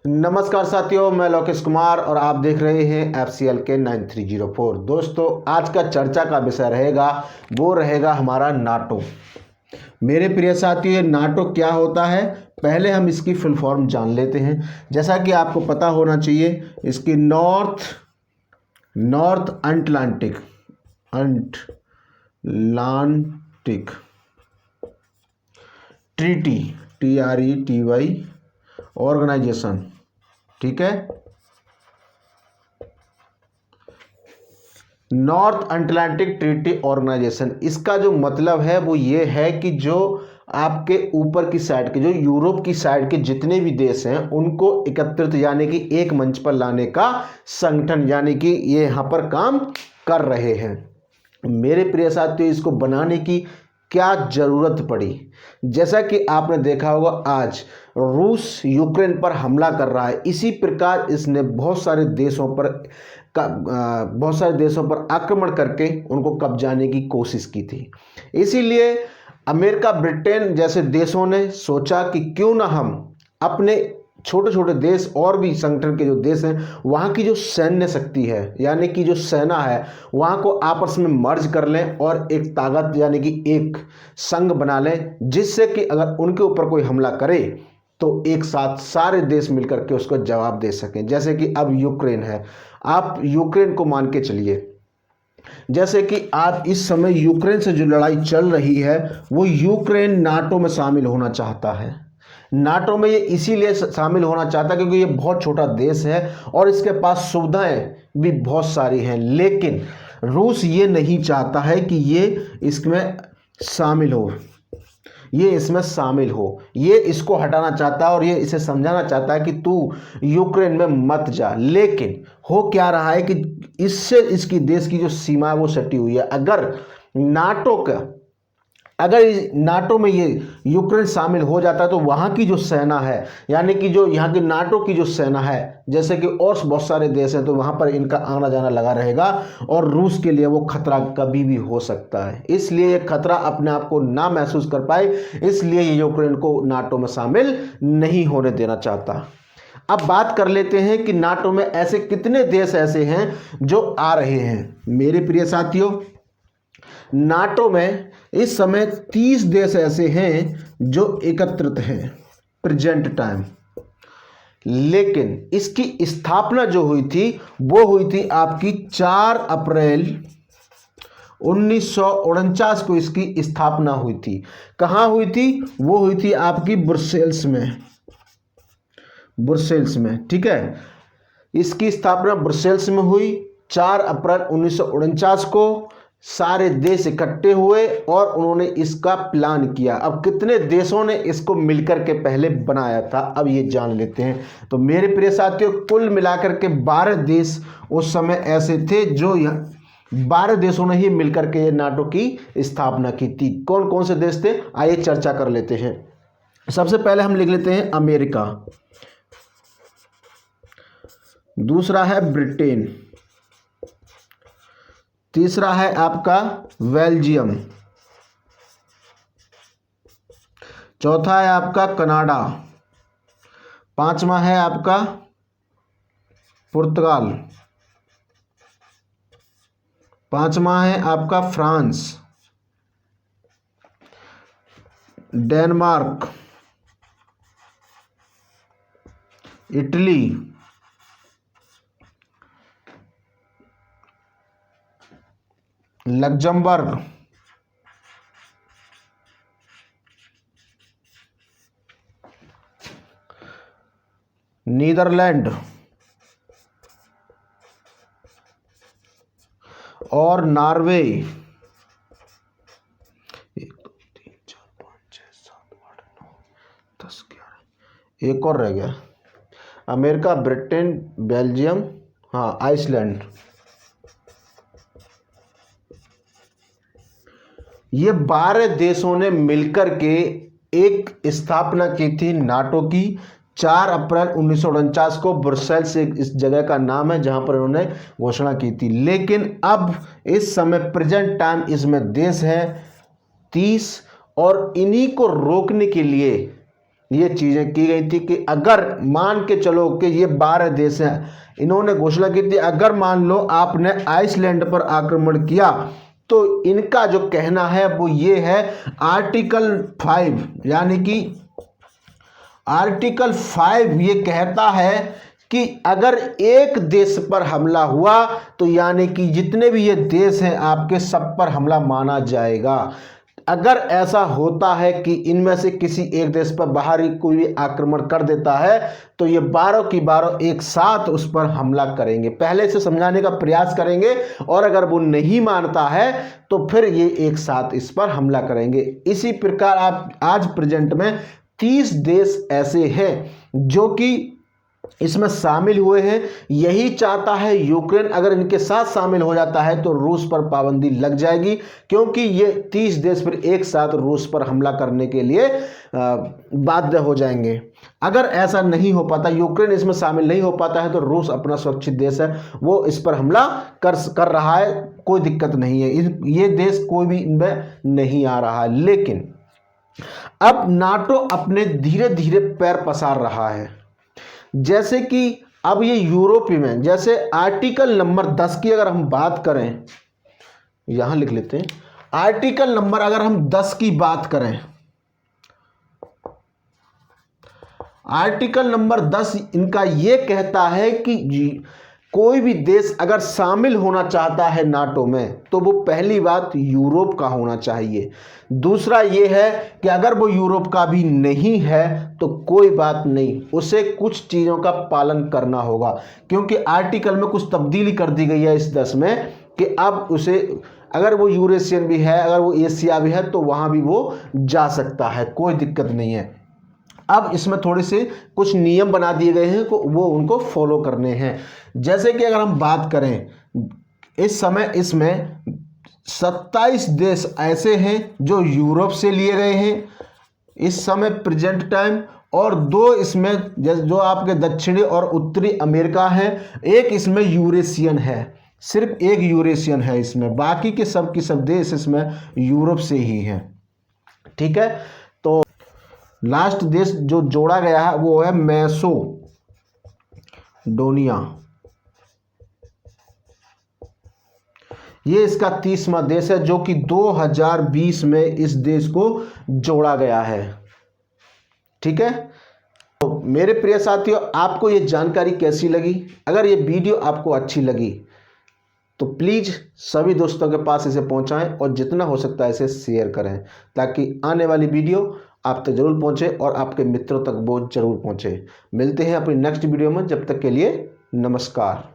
नमस्कार साथियों, मैं लोकेश कुमार और आप देख रहे हैं FCL के 9304। दोस्तों, आज का चर्चा का विषय रहेगा हमारा नाटो। मेरे प्रिय साथियों, नाटो क्या होता है, पहले हम इसकी फुल फॉर्म जान लेते हैं। जैसा कि आपको पता होना चाहिए, इसकी North Atlantic Treaty TRETY organisation, ठीक है। नॉर्थ अटलांटिक ट्रीटी ऑर्गेनाइजेशन, इसका जो मतलब है वो ये है कि जो आपके ऊपर की साइड के, जो यूरोप की साइड के जितने भी देश हैं उनको एकत्रित यानी कि एक मंच पर लाने का संगठन, यानी कि ये यहाँ पर काम कर रहे हैं। मेरे प्रिय साथियों, इसको बनाने की क्या ज़रूरत पड़ी? जैसा कि आपने देखा होगा, आज रूस यूक्रेन पर हमला कर रहा है। इसी प्रकार इसने बहुत सारे देशों पर आक्रमण करके उनको कब्जाने की कोशिश की थी। इसीलिए अमेरिका, ब्रिटेन जैसे देशों ने सोचा कि क्यों ना हम अपने छोटे छोटे देश और भी संगठन के जो देश हैं, वहाँ की जो सैन्य शक्ति है यानी कि जो सेना है, वहाँ को आपस में मर्ज कर लें और एक ताकत यानी कि एक संघ बना लें, जिससे कि अगर उनके ऊपर कोई हमला करे तो एक साथ सारे देश मिलकर के उसको जवाब दे सकें। जैसे कि अब यूक्रेन है, आप यूक्रेन को मान के चलिए। जैसे कि आज इस समय यूक्रेन से जो लड़ाई चल रही है, वो यूक्रेन नाटो में शामिल होना चाहता है। नाटो में ये इसीलिए शामिल होना चाहता है क्योंकि ये बहुत छोटा देश है और इसके पास सुविधाएं भी बहुत सारी हैं। लेकिन रूस ये नहीं चाहता है कि ये इसमें शामिल हो, ये इसको हटाना चाहता है और ये इसे समझाना चाहता है कि तू यूक्रेन में मत जा। लेकिन हो क्या रहा है कि इससे इसकी देश की जो सीमा है वो सटी हुई है। अगर नाटो में ये यूक्रेन शामिल हो जाता है तो वहाँ की जो सेना है यानी कि जो यहाँ की नाटो की जो सेना है, जैसे कि और बहुत सारे देश हैं, तो वहाँ पर इनका आना जाना लगा रहेगा और रूस के लिए वो खतरा कभी भी हो सकता है। इसलिए ये खतरा अपने आप को ना महसूस कर पाए, इसलिए ये यूक्रेन को नाटो में शामिल नहीं होने देना चाहता। अब बात कर लेते हैं कि नाटो में ऐसे कितने देश ऐसे हैं जो आ रहे हैं। मेरे प्रिय साथियों, नाटो में इस समय 30 देश ऐसे हैं जो एकत्रित हैं प्रेजेंट टाइम। लेकिन इसकी स्थापना जो हुई थी वो हुई थी आपकी 4 अप्रैल 1949 को इसकी स्थापना हुई थी। कहाँ हुई थी? वो हुई थी आपकी ब्रुसेल्स में, ठीक है। इसकी स्थापना ब्रुसेल्स में हुई 4 अप्रैल 1949 को। सारे देश इकट्ठे हुए और उन्होंने इसका प्लान किया। अब कितने देशों ने इसको मिलकर के पहले बनाया था, अब ये जान लेते हैं। तो मेरे प्रिय साथियों, कुल मिलाकर के 12 देश उस समय ऐसे थे जो 12 देशों ने ही मिलकर के ये नाटो की स्थापना की थी। कौन कौन से देश थे, आइए चर्चा कर लेते हैं। सबसे पहले हम लिख लेते हैं अमेरिका, दूसरा है ब्रिटेन, तीसरा है आपका बेल्जियम, चौथा है आपका कनाडा, पांचवा है आपका पुर्तगाल, पांचवा है आपका France, Denmark, Italy, Luxembourg, Netherland और नॉर्वे। 1 2 3 4 5 6 7 8 9 10 11, एक और रह गया, अमेरिका, ब्रिटेन, बेल्जियम, हाँ आइसलैंड। ये 12 देशों ने मिलकर के एक स्थापना की थी नाटो की 4 अप्रैल 1949 को। ब्रुसेल्स इस जगह का नाम है जहां पर उन्होंने घोषणा की थी। लेकिन अब इस समय प्रेजेंट टाइम इसमें देश है 30 और इन्हीं को रोकने के लिए ये चीज़ें की गई थी कि अगर मान के चलो कि ये 12 देश हैं, इन्होंने घोषणा की थी अगर मान लो आपने आइसलैंड पर आक्रमण किया तो इनका जो कहना है वो ये है आर्टिकल 5, यानी कि आर्टिकल 5 ये कहता है कि अगर एक देश पर हमला हुआ तो यानी कि जितने भी ये देश हैं आपके सब पर हमला माना जाएगा। अगर ऐसा होता है कि इनमें से किसी एक देश पर बाहरी कोई भी आक्रमण कर देता है तो ये 12 की 12 एक साथ उस पर हमला करेंगे, पहले से समझाने का प्रयास करेंगे और अगर वो नहीं मानता है तो फिर ये एक साथ इस पर हमला करेंगे। इसी प्रकार आप आज प्रेजेंट में 30 देश ऐसे हैं जो कि इसमें शामिल हुए हैं। यही चाहता है यूक्रेन, अगर इनके साथ शामिल हो जाता है तो रूस पर पाबंदी लग जाएगी, क्योंकि ये 30 देश फिर एक साथ रूस पर हमला करने के लिए बाध्य हो जाएंगे। अगर ऐसा नहीं हो पाता, यूक्रेन इसमें शामिल नहीं हो पाता है तो रूस अपना सुरक्षित देश है, वो इस पर हमला कर रहा है, कोई दिक्कत नहीं है, ये देश कोई भी इनमें नहीं आ रहा है। लेकिन अब नाटो अपने धीरे धीरे पैर पसार रहा है, जैसे कि अब ये यूरोप में, जैसे आर्टिकल नंबर 10 की अगर हम बात करें, यहां लिख लेते हैं आर्टिकल नंबर, अगर हम 10 की बात करें, आर्टिकल नंबर 10 इनका ये कहता है कि कोई भी देश अगर शामिल होना चाहता है नाटो में तो वो पहली बात यूरोप का होना चाहिए। दूसरा ये है कि अगर वो यूरोप का भी नहीं है तो कोई बात नहीं, उसे कुछ चीज़ों का पालन करना होगा, क्योंकि आर्टिकल में कुछ तब्दीली कर दी गई है इस 10 में कि अब उसे, अगर वो यूरेशियन भी है, अगर वो एशिया भी है तो वहाँ भी वो जा सकता है, कोई दिक्कत नहीं है। अब इसमें थोड़े से कुछ नियम बना दिए गए हैं वो उनको फॉलो करने हैं। जैसे कि अगर हम बात करें इस समय इसमें 27 देश ऐसे हैं जो यूरोप से लिए गए हैं इस समय प्रेजेंट टाइम, और 2 इसमें जो आपके दक्षिणी और उत्तरी अमेरिका है, एक इसमें यूरेशियन है, सिर्फ एक यूरेशियन है इसमें, बाकी के सब की सब देश इसमें यूरोप से ही हैं। ठीक है, तो लास्ट देश जो जोड़ा गया है वो है मैसेडोनिया, ये इसका 30वां देश है जो कि 2020 में इस देश को जोड़ा गया है। ठीक है, तो मेरे प्रिय साथियों, आपको ये जानकारी कैसी लगी? अगर ये वीडियो आपको अच्छी लगी तो प्लीज़ सभी दोस्तों के पास इसे पहुंचाएं और जितना हो सकता है इसे शेयर करें, ताकि आने वाली वीडियो आप तक जरूर पहुंचे और आपके मित्रों तक वो जरूर पहुंचे। मिलते हैं अपनी नेक्स्ट वीडियो में, जब तक के लिए नमस्कार।